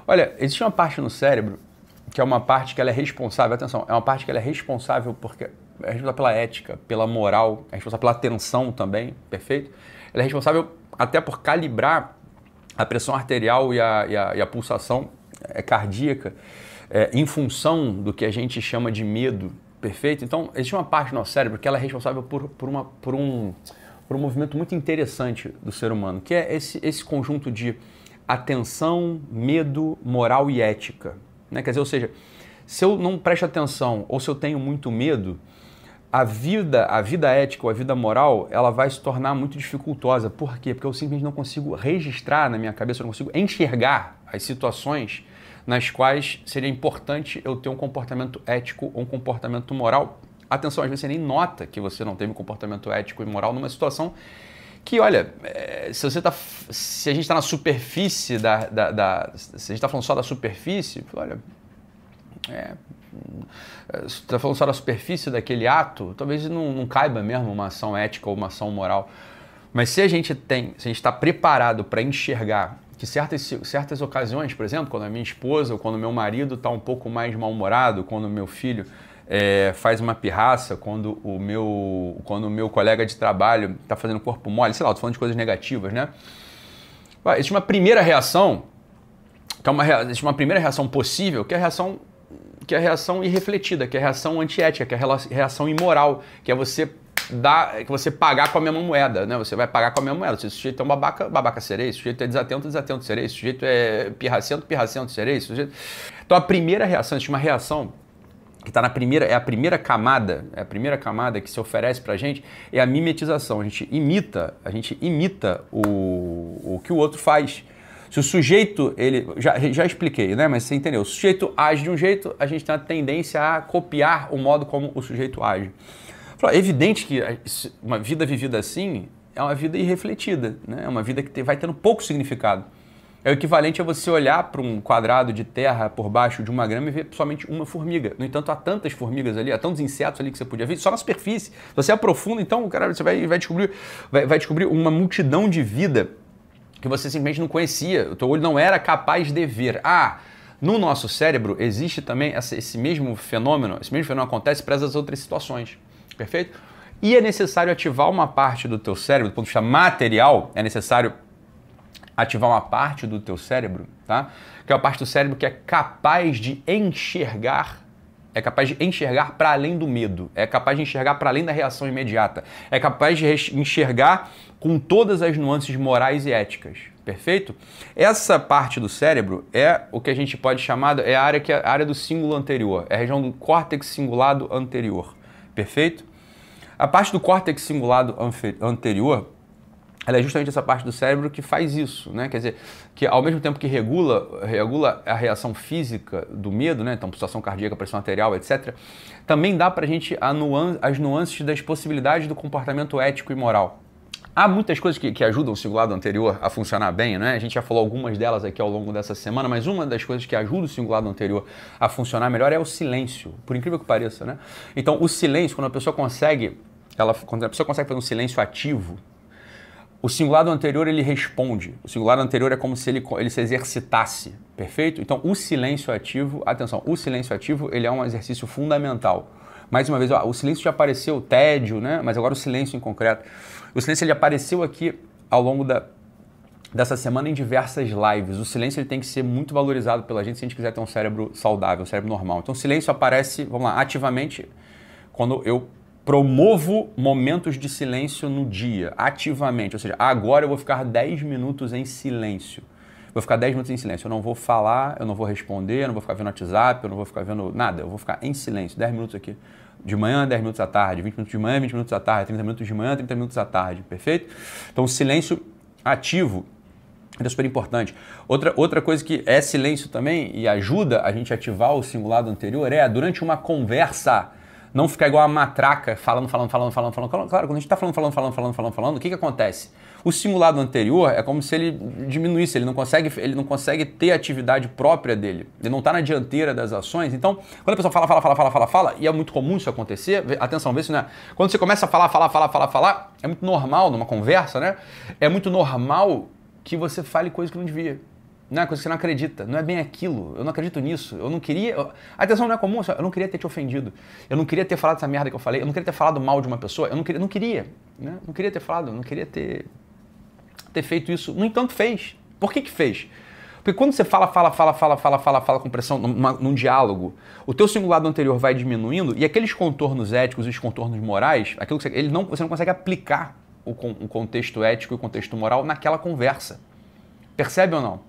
Olha, existe uma parte no cérebro que é uma parte que ela é responsável, atenção, é uma parte que ela é responsável porque é responsável pela ética, pela moral, é responsável pela atenção também, perfeito? Ela é responsável até por calibrar a pressão arterial e a pulsação cardíaca em função do que a gente chama de medo, perfeito? Então, existe uma parte do nosso cérebro que ela é responsável por um movimento muito interessante do ser humano, que é esse conjunto de atenção, medo, moral e ética. Né? Quer dizer, ou seja, se eu não presto atenção ou se eu tenho muito medo, a vida ética ou a vida moral, ela vai se tornar muito dificultosa. Por quê? Porque eu simplesmente não consigo registrar na minha cabeça, eu não consigo enxergar as situações nas quais seria importante eu ter um comportamento ético ou um comportamento moral. Atenção, às vezes você nem nota que você não teve um comportamento ético e moral numa situação que, olha, se a gente está na superfície se a gente está falando só da superfície, olha, se está falando só da superfície daquele ato, talvez não caiba mesmo uma ação ética ou uma ação moral. Mas se a gente está preparado para enxergar que certas ocasiões, por exemplo, quando a minha esposa ou quando o meu marido está um pouco mais mal-humorado, quando o meu filho faz uma pirraça, quando o meu colega de trabalho está fazendo corpo mole, sei lá, estou falando de coisas negativas, né? Existe uma primeira reação, existe uma primeira reação possível, que é a reação irrefletida, que é a reação antiética, que é a reação imoral, que é você pagar com a mesma moeda, né? Você vai pagar com a mesma moeda. Se o sujeito é um babaca, babaca serei. Se o sujeito é desatento, desatento serei. Se o sujeito é pirracento, pirracento serei. Então a primeira reação, existe uma reação que está é a primeira camada que se oferece para a gente, é a mimetização. A gente imita o que o outro faz. Se o sujeito, já expliquei, né? Mas você entendeu, o sujeito age de um jeito, a gente tem a tendência a copiar o modo como o sujeito age. É evidente que uma vida vivida assim é uma vida irrefletida, né? É uma vida que vai tendo pouco significado. É o equivalente a você olhar para um quadrado de terra por baixo de uma grama e ver somente uma formiga. No entanto, há tantas formigas ali, há tantos insetos ali que você podia ver, só na superfície. Se você aprofunda, então, cara, você vai descobrir uma multidão de vida que você simplesmente não conhecia. O teu olho não era capaz de ver. No nosso cérebro existe também esse mesmo fenômeno acontece para essas outras situações. Perfeito? E é necessário ativar uma parte do teu cérebro, do ponto de vista material, é necessário ativar uma parte do teu cérebro, tá? Que é a parte do cérebro que é capaz de enxergar para além do medo, é capaz de enxergar para além da reação imediata, é capaz de enxergar com todas as nuances morais e éticas, perfeito? Essa parte do cérebro é o que a gente pode chamar, é a área do cíngulo anterior, é a região do córtex cingulado anterior, perfeito? A parte do córtex cingulado anterior, ela é justamente essa parte do cérebro que faz isso, né? Quer dizer, que ao mesmo tempo que regula a reação física do medo, né? Então, pulsação cardíaca, pressão arterial, etc., também dá pra gente as nuances das possibilidades do comportamento ético e moral. Há muitas coisas que ajudam o cingulado anterior a funcionar bem, né? A gente já falou algumas delas aqui ao longo dessa semana, mas uma das coisas que ajuda o cingulado anterior a funcionar melhor é o silêncio, por incrível que pareça, né? Então, o silêncio, quando a pessoa consegue fazer um silêncio ativo, o cingulado anterior, ele responde. O cingulado anterior é como se ele se exercitasse, perfeito? Então, o silêncio ativo, atenção, o silêncio ativo, ele é um exercício fundamental. Mais uma vez, o silêncio já apareceu, o tédio, né? Mas agora o silêncio em concreto. O silêncio, ele apareceu aqui ao longo dessa semana em diversas lives. O silêncio, ele tem que ser muito valorizado pela gente se a gente quiser ter um cérebro saudável, um cérebro normal. Então, o silêncio aparece, vamos lá, ativamente, quando eu promovo momentos de silêncio no dia, ativamente. Ou seja, agora eu vou ficar 10 minutos em silêncio. Vou ficar 10 minutos em silêncio. Eu não vou falar, eu não vou responder, eu não vou ficar vendo WhatsApp, eu não vou ficar vendo nada. Eu vou ficar em silêncio. 10 minutos aqui. De manhã, 10 minutos à tarde. 20 minutos de manhã, 20 minutos à tarde. 30 minutos de manhã, 30 minutos à tarde. Perfeito? Então, o silêncio ativo é super importante. Outra coisa que é silêncio também e ajuda a gente a ativar o cingulado anterior durante uma conversa, não ficar igual a matraca, falando. Claro, quando a gente está falando, o que acontece? O cingulado anterior é como se ele diminuísse, ele não consegue ter a atividade própria dele. Ele não está na dianteira das ações. Então, quando a pessoa fala, e é muito comum isso acontecer, atenção, vê se não é. Quando você começa a falar, é muito normal numa conversa, né? É muito normal que você fale coisas que não devia. não é uma coisa que você não acredita, não é bem aquilo, eu não acredito nisso, eu não queria... Atenção, não é comum, eu não queria ter te ofendido, eu não queria ter falado essa merda que eu falei, eu não queria ter falado mal de uma pessoa, eu não queria, né? Não queria ter falado, não queria ter feito isso. No entanto, fez. Por que fez? Porque quando você fala com pressão num diálogo, o teu singular anterior vai diminuindo e aqueles contornos éticos e os contornos morais, aquilo que você não consegue aplicar o contexto ético e o contexto moral naquela conversa. Percebe ou não?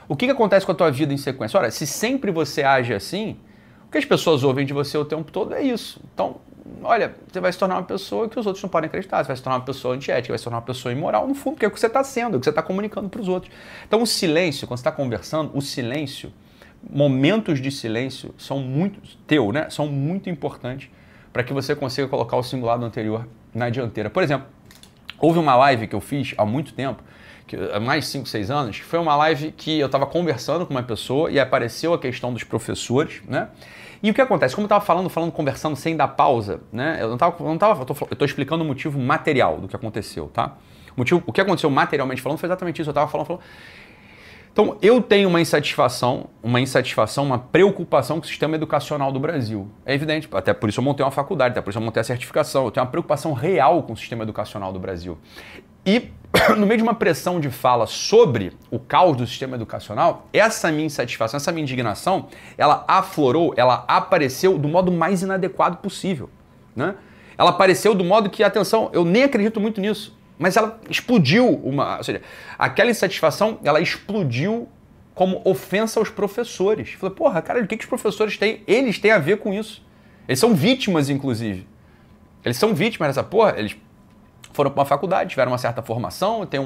O que acontece com a tua vida em sequência? Olha, se sempre você age assim, o que as pessoas ouvem de você o tempo todo é isso. Então, olha, você vai se tornar uma pessoa que os outros não podem acreditar, você vai se tornar uma pessoa antiética, vai se tornar uma pessoa imoral, no fundo, porque é o que você está sendo, é o que você está comunicando para os outros. Então, o silêncio, quando você está conversando, o silêncio, momentos de silêncio são são muito importantes para que você consiga colocar o singular do anterior na dianteira. Por exemplo, houve uma live que eu fiz há muito tempo, há mais de 5, 6 anos, que foi uma live que eu estava conversando com uma pessoa e apareceu a questão dos professores, né? E o que acontece? Como eu estava conversando sem dar pausa, né? Eu estou explicando o motivo material do que aconteceu, tá? O que aconteceu materialmente falando foi exatamente isso. Eu estava falando. Então, eu tenho uma insatisfação, uma preocupação com o sistema educacional do Brasil. É evidente, até por isso eu montei uma faculdade, até por isso eu montei a certificação. Eu tenho uma preocupação real com o sistema educacional do Brasil. E, no meio de uma pressão de fala sobre o caos do sistema educacional, essa minha insatisfação, essa minha indignação, ela aflorou, ela apareceu do modo mais inadequado possível, né? Ela apareceu do modo que, atenção, eu nem acredito muito nisso, mas ela explodiu, ou seja, aquela insatisfação, ela explodiu como ofensa aos professores. Falei, porra, cara, o que os professores têm? Eles têm a ver com isso. Eles são vítimas, inclusive. Eles são vítimas dessa porra, eles foram para uma faculdade, tiveram uma certa formação, tem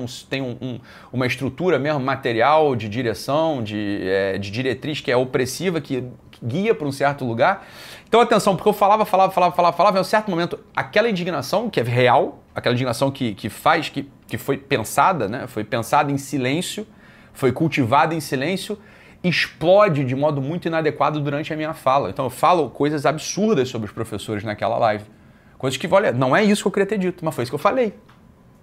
uma estrutura mesmo material de direção, de diretriz que é opressiva, que guia para um certo lugar. Então, atenção, porque eu falava, em um certo momento, aquela indignação que é real, aquela indignação que foi pensada, né? Foi pensada em silêncio, foi cultivada em silêncio, explode de modo muito inadequado durante a minha fala. Então, eu falo coisas absurdas sobre os professores naquela live. Coisas que, olha, não é isso que eu queria ter dito, mas foi isso que eu falei.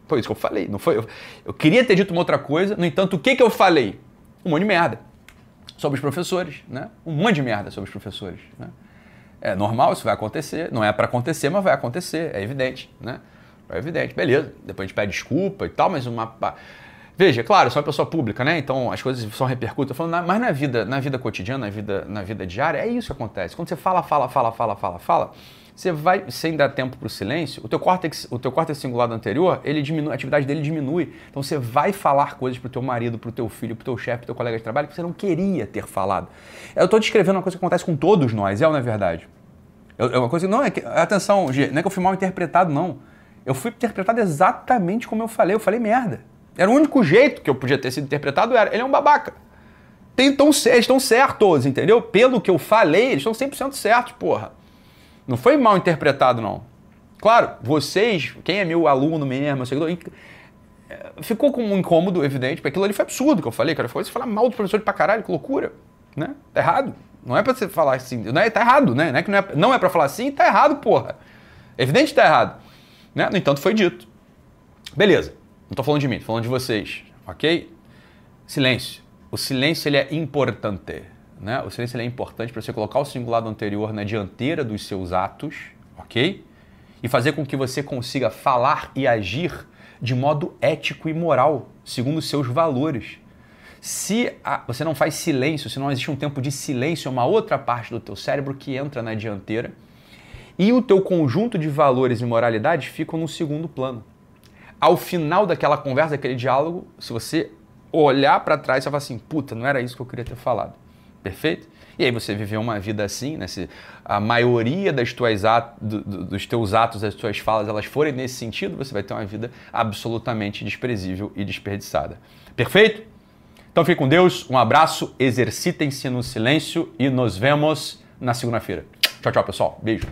Foi isso que eu falei. Não foi, eu queria ter dito uma outra coisa, no entanto, o que eu falei? Um monte de merda sobre os professores, né? Um monte de merda sobre os professores, né? É normal, isso vai acontecer. Não é para acontecer, mas vai acontecer, é evidente, né? É evidente. Beleza, depois a gente pede desculpa e tal, mas Veja, claro, eu sou uma pessoa pública, né? Então as coisas só repercutem. Mas na vida cotidiana, na vida diária, é isso que acontece. Quando você fala, você vai, sem dar tempo para o silêncio, o teu córtex cingulado anterior, ele diminui, a atividade dele diminui. Então você vai falar coisas para o teu marido, para o teu filho, para o teu chefe, para o teu colega de trabalho que você não queria ter falado. Eu estou descrevendo uma coisa que acontece com todos nós, ou não é verdade? É uma coisa que não é que, atenção, G, não é que eu fui mal interpretado, não. Eu fui interpretado exatamente como eu falei merda. Era o único jeito que eu podia ter sido interpretado, ele é um babaca. Eles estão certos, entendeu? Pelo que eu falei, eles estão 100% certos, porra. Não foi mal interpretado, não. Claro, vocês, quem é meu aluno mesmo, meu seguidor, ficou com um incômodo, evidente, porque aquilo ali foi absurdo que eu falei, cara. Foi você falar mal do professor pra caralho, que loucura, né? Tá errado. Não é pra você falar assim, tá errado, né? Não é pra falar assim, tá errado, porra. É evidente que tá errado. Né? No entanto, foi dito. Beleza. Não tô falando de mim, tô falando de vocês, ok? Silêncio. O silêncio, ele é importante. Né? O silêncio ele é importante para você colocar o singular do anterior na dianteira dos seus atos, ok? E fazer com que você consiga falar e agir de modo ético e moral, segundo os seus valores. Se você não faz silêncio, se não existe um tempo de silêncio, é uma outra parte do teu cérebro que entra na dianteira e o teu conjunto de valores e moralidades ficam no segundo plano. Ao final daquela conversa, daquele diálogo, se você olhar para trás, você vai assim, puta, não era isso que eu queria ter falado. Perfeito? E aí você viveu uma vida assim, né? Se a maioria dos teus atos, das tuas falas, elas forem nesse sentido, você vai ter uma vida absolutamente desprezível e desperdiçada. Perfeito? Então fique com Deus, um abraço, exercitem-se no silêncio e nos vemos na segunda-feira. Tchau, tchau, pessoal. Beijo.